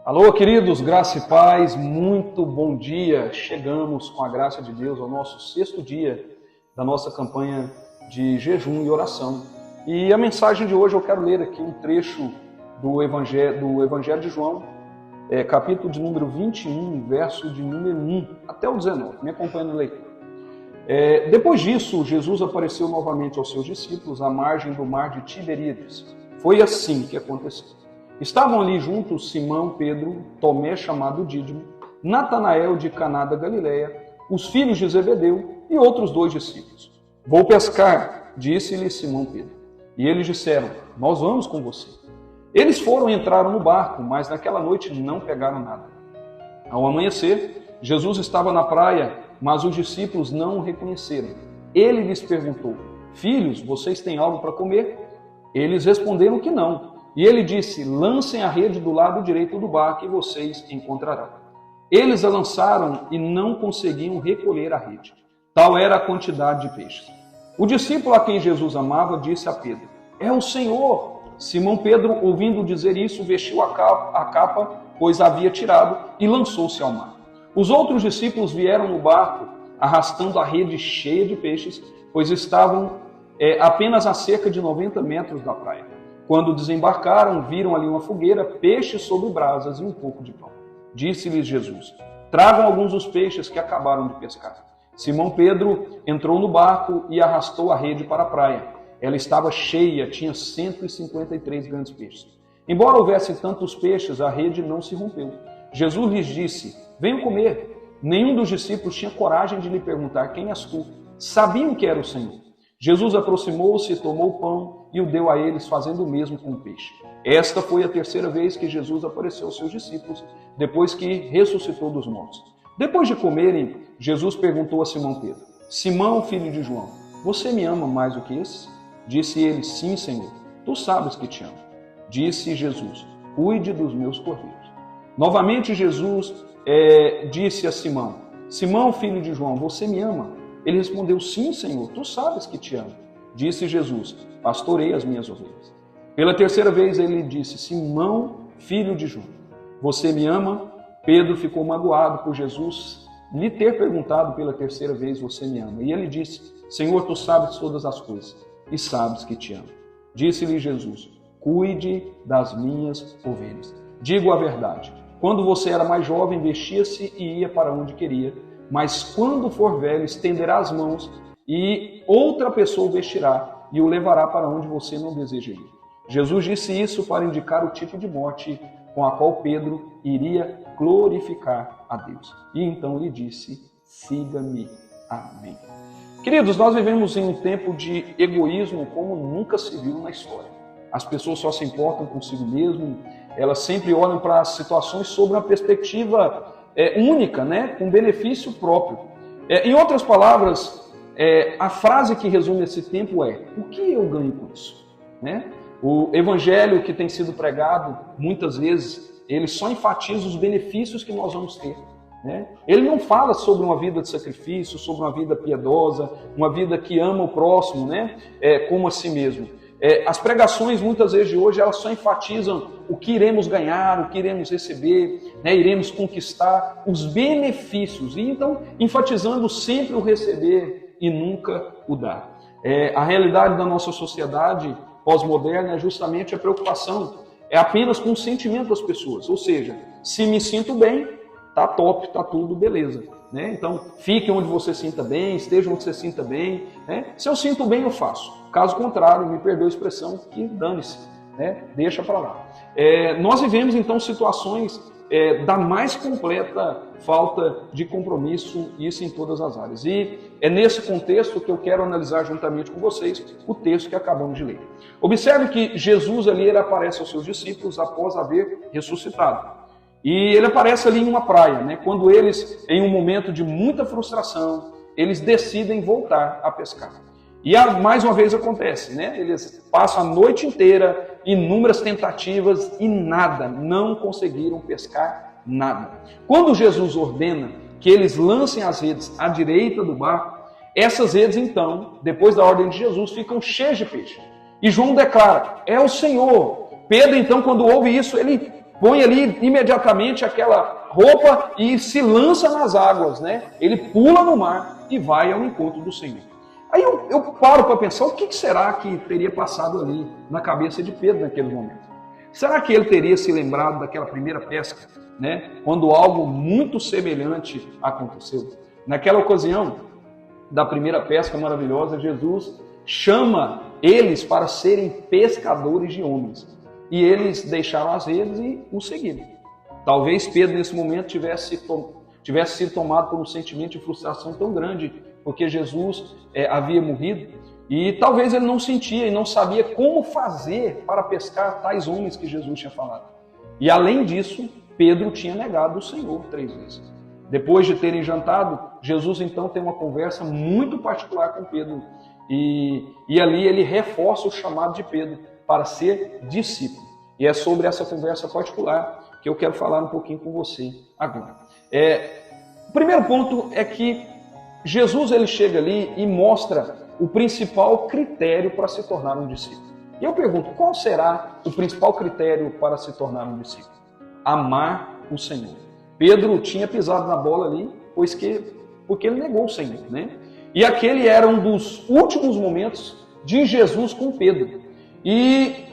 Alô, queridos, graça e paz, muito bom dia. Chegamos, com a graça de Deus, ao nosso 6º dia da nossa campanha de jejum e oração. E a mensagem de hoje eu quero ler aqui um trecho do Evangelho de João, capítulo de número 21, verso de número 1 até o 19. Me acompanha na leitura. Depois disso, Jesus apareceu novamente aos seus discípulos à margem do mar de Tiberíades. Foi assim que aconteceu. Estavam ali juntos Simão, Pedro, Tomé, chamado Dídimo, Natanael de Caná da Galileia, os filhos de Zebedeu e outros 2 discípulos. Vou pescar, disse-lhe Simão Pedro. E eles disseram, nós vamos com você. Eles foram e entraram no barco, mas naquela noite não pegaram nada. Ao amanhecer, Jesus estava na praia, mas os discípulos não o reconheceram. Ele lhes perguntou, filhos, vocês têm algo para comer? Eles responderam que não. E ele disse, lancem a rede do lado direito do barco e vocês encontrarão. Eles a lançaram e não conseguiam recolher a rede. Tal era a quantidade de peixes. O discípulo a quem Jesus amava disse a Pedro, é o Senhor. Simão Pedro, ouvindo dizer isso, vestiu a capa, pois a havia tirado, e lançou-se ao mar. Os outros discípulos vieram no barco, arrastando a rede cheia de peixes, pois estavam apenas a cerca de 90 metros da praia. Quando desembarcaram, viram ali uma fogueira, peixes sobre brasas e um pouco de pão. Disse-lhes Jesus, tragam alguns dos peixes que acabaram de pescar. Simão Pedro entrou no barco e arrastou a rede para a praia. Ela estava cheia, tinha 153 grandes peixes. Embora houvesse tantos peixes, a rede não se rompeu. Jesus lhes disse, venham comer. Nenhum dos discípulos tinha coragem de lhe perguntar, quem és tu? Sabiam que era o Senhor. Jesus aproximou-se, tomou o pão e o deu a eles, fazendo o mesmo com o peixe. Esta foi a 3ª vez que Jesus apareceu aos seus discípulos, depois que ressuscitou dos mortos. Depois de comerem, Jesus perguntou a Simão Pedro, Simão, filho de João, você me ama mais do que esse? Disse ele, sim, Senhor, tu sabes que te amo. Disse Jesus, cuide dos meus cordeiros. Novamente Jesus disse a Simão, Simão, filho de João, você me ama? Ele respondeu, sim, Senhor, tu sabes que te amo. Disse Jesus, pastorei as minhas ovelhas. Pela 3ª vez ele disse, Simão, filho de João, você me ama? Pedro ficou magoado por Jesus lhe ter perguntado pela 3ª vez, você me ama? E ele disse, Senhor, tu sabes todas as coisas e sabes que te amo. Disse-lhe Jesus, cuide das minhas ovelhas. Digo a verdade, quando você era mais jovem, vestia-se e ia para onde queria, mas quando for velho, estenderá as mãos e outra pessoa o vestirá e o levará para onde você não deseja ir. Jesus disse isso para indicar o tipo de morte com a qual Pedro iria glorificar a Deus. E então lhe disse, siga-me. Amém. Queridos, nós vivemos em um tempo de egoísmo como nunca se viu na história. As pessoas só se importam consigo mesmo, elas sempre olham para as situações sob uma perspectiva única, né? Com benefício próprio. Em outras palavras, a frase que resume esse tempo é, o que eu ganho com isso? Né? O evangelho que tem sido pregado, muitas vezes, ele só enfatiza os benefícios que nós vamos ter. Né? Ele não fala sobre uma vida de sacrifício, sobre uma vida piedosa, uma vida que ama o próximo, né? Como a si mesmo. As pregações, muitas vezes de hoje, elas só enfatizam o que iremos ganhar, o que iremos receber, né? Iremos conquistar os benefícios. E então, enfatizando sempre o receber e nunca o dar. A realidade da nossa sociedade pós-moderna é justamente a preocupação, apenas com o sentimento das pessoas. Ou seja, se me sinto bem, tá top, tá tudo beleza. Né? Então, fique onde você sinta bem, esteja onde você sinta bem. Né? Se eu sinto bem, eu faço. Caso contrário, me perdoe a expressão, que dane-se, né? Deixa para lá. Nós vivemos, então, situações da mais completa falta de compromisso, isso em todas as áreas. E é nesse contexto que eu quero analisar juntamente com vocês o texto que acabamos de ler. Observe que Jesus ali ele aparece aos seus discípulos após haver ressuscitado. E ele aparece ali em uma praia, né? Quando eles, em um momento de muita frustração, eles decidem voltar a pescar. E mais uma vez acontece, né? Eles passam a noite inteira, inúmeras tentativas e nada, não conseguiram pescar nada. Quando Jesus ordena que eles lancem as redes à direita do barco, essas redes então, depois da ordem de Jesus, ficam cheias de peixe. E João declara, é o Senhor. Pedro então, quando ouve isso, ele põe ali imediatamente aquela roupa e se lança nas águas, né? Ele pula no mar e vai ao encontro do Senhor. Aí eu paro para pensar, o que será que teria passado ali na cabeça de Pedro naquele momento? Será que ele teria se lembrado daquela primeira pesca, né? Quando algo muito semelhante aconteceu? Naquela ocasião da primeira pesca maravilhosa, Jesus chama eles para serem pescadores de homens. E eles deixaram as redes e o seguiram. Talvez Pedro nesse momento tivesse sido tomado por um sentimento de frustração tão grande, porque Jesus havia morrido, e talvez ele não sentia e não sabia como fazer para pescar tais homens que Jesus tinha falado. E além disso, Pedro tinha negado o Senhor 3 vezes. Depois de terem jantado, Jesus então tem uma conversa muito particular com Pedro, e ali ele reforça o chamado de Pedro para ser discípulo. E é sobre essa conversa particular que eu quero falar um pouquinho com você agora. O primeiro ponto é que Jesus ele chega ali e mostra o principal critério para se tornar um discípulo. E eu pergunto, qual será o principal critério para se tornar um discípulo? Amar o Senhor. Pedro tinha pisado na bola ali, porque ele negou o Senhor, né? E aquele era um dos últimos momentos de Jesus com Pedro. E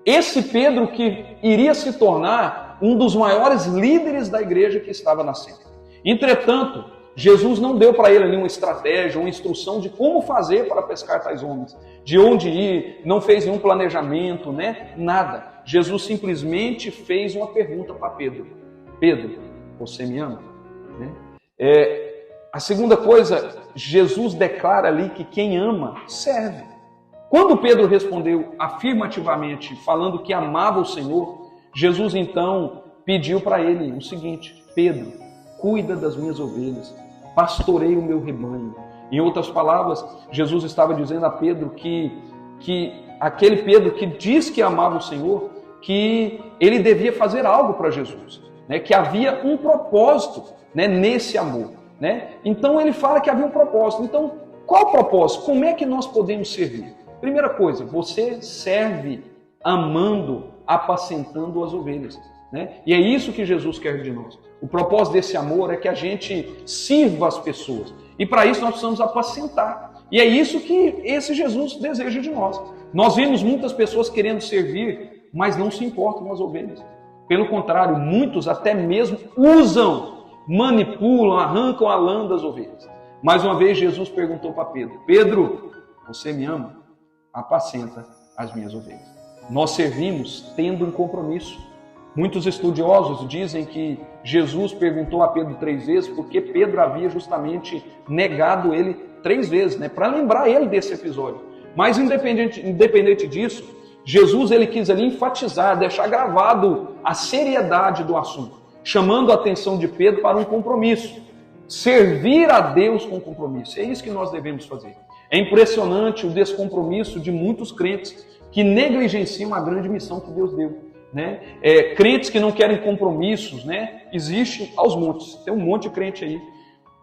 esse Pedro que iria se tornar um dos maiores líderes da igreja que estava nascendo. Entretanto, Jesus não deu para ele ali uma estratégia, uma instrução de como fazer para pescar tais homens, de onde ir, não fez nenhum planejamento, né? Nada. Jesus simplesmente fez uma pergunta para Pedro. Pedro, você me ama? Né? A segunda coisa, Jesus declara ali que quem ama, serve. Quando Pedro respondeu afirmativamente, falando que amava o Senhor, Jesus então pediu para ele o seguinte: Pedro, cuida das minhas ovelhas, pastorei o meu rebanho. Em outras palavras, Jesus estava dizendo a Pedro que aquele Pedro que diz que amava o Senhor, que ele devia fazer algo para Jesus, né? Que havia um propósito, né, nesse amor. Né? Então ele fala que havia um propósito. Então, qual o propósito? Como é que nós podemos servir? Primeira coisa, você serve amando, apacentando as ovelhas. Né? E é isso que Jesus quer de nós. O propósito desse amor é que a gente sirva as pessoas. E para isso nós precisamos apacentar. E é isso que esse Jesus deseja de nós. Nós vemos muitas pessoas querendo servir, mas não se importam com as ovelhas. Pelo contrário, muitos até mesmo manipulam, arrancam a lã das ovelhas. Mais uma vez Jesus perguntou para Pedro: Pedro, você me ama? Apacenta as minhas ovelhas. Nós servimos tendo um compromisso. Muitos estudiosos dizem que Jesus perguntou a Pedro 3 vezes porque Pedro havia justamente negado ele 3 vezes, né? Para lembrar ele desse episódio. Mas independente disso, Jesus ele quis ali enfatizar, deixar gravado a seriedade do assunto, chamando a atenção de Pedro para um compromisso. Servir a Deus com compromisso. É isso que nós devemos fazer. É impressionante o descompromisso de muitos crentes que negligenciam a grande missão que Deus deu. Né? Crentes que não querem compromissos, né? Existe aos montes. Tem um monte de crente aí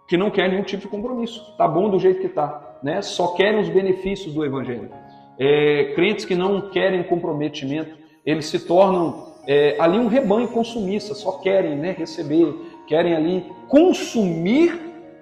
que não quer nenhum tipo de compromisso. Tá bom do jeito que tá. Né? Só querem os benefícios do Evangelho. Crentes que não querem comprometimento, eles se tornam ali um rebanho consumista, só querem, né, receber, querem ali consumir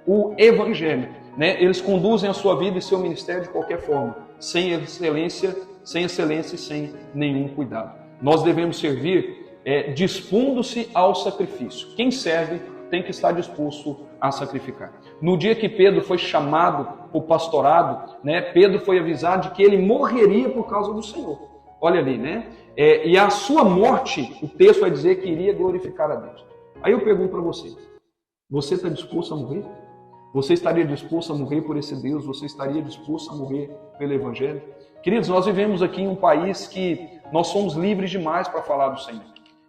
o Evangelho. Né? Eles conduzem a sua vida e seu ministério de qualquer forma, sem excelência e sem nenhum cuidado. Nós devemos servir dispondo-se ao sacrifício. Quem serve tem que estar disposto a sacrificar. No dia que Pedro foi chamado para o pastorado, né, Pedro foi avisado de que ele morreria por causa do Senhor. Olha ali, né? E a sua morte, o texto vai dizer que iria glorificar a Deus. Aí eu pergunto para você está disposto a morrer? Você estaria disposto a morrer por esse Deus? Você estaria disposto a morrer pelo Evangelho? Queridos, nós vivemos aqui em um país que nós somos livres demais para falar do Senhor.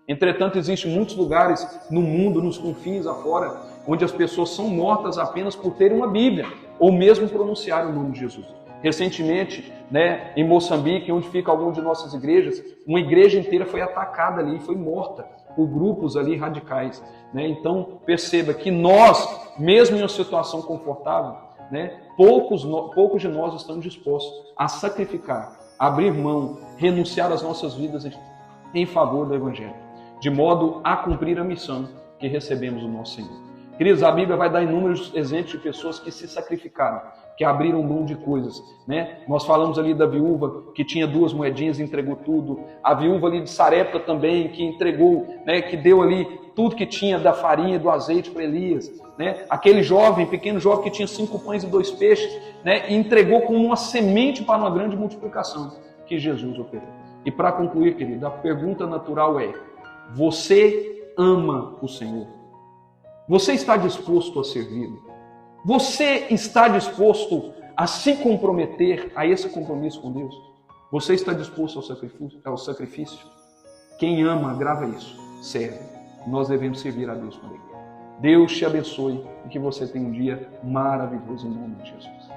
Entretanto, existem muitos lugares no mundo, nos confins afora, onde as pessoas são mortas apenas por terem uma Bíblia, ou mesmo pronunciarem o nome de Jesus. Recentemente, né, em Moçambique, onde fica alguma de nossas igrejas, uma igreja inteira foi atacada ali, foi morta por grupos ali radicais. Né? Então, perceba que nós, mesmo em uma situação confortável, né, poucos de nós estamos dispostos a sacrificar, abrir mão, renunciar às nossas vidas em favor do Evangelho. de modo a cumprir a missão que recebemos do nosso Senhor. Queridos, a Bíblia vai dar inúmeros exemplos de pessoas que se sacrificaram, que abriram mão de coisas, né? Nós falamos ali da viúva que tinha 2 moedinhas e entregou tudo. A viúva ali de Sarepta também, que entregou, né? Que deu ali tudo que tinha da farinha e do azeite para Elias, né? Aquele jovem, pequeno jovem que tinha 5 pães e 2 peixes, né? E entregou como uma semente para uma grande multiplicação que Jesus operou. E para concluir, querido, a pergunta natural é: você ama o Senhor? Você está disposto a servi-lo? Você está disposto a se comprometer a esse compromisso com Deus? Você está disposto ao sacrifício? Quem ama, grava isso, serve. Nós devemos servir a Deus com alegria. Deus te abençoe e que você tenha um dia maravilhoso em nome de Jesus.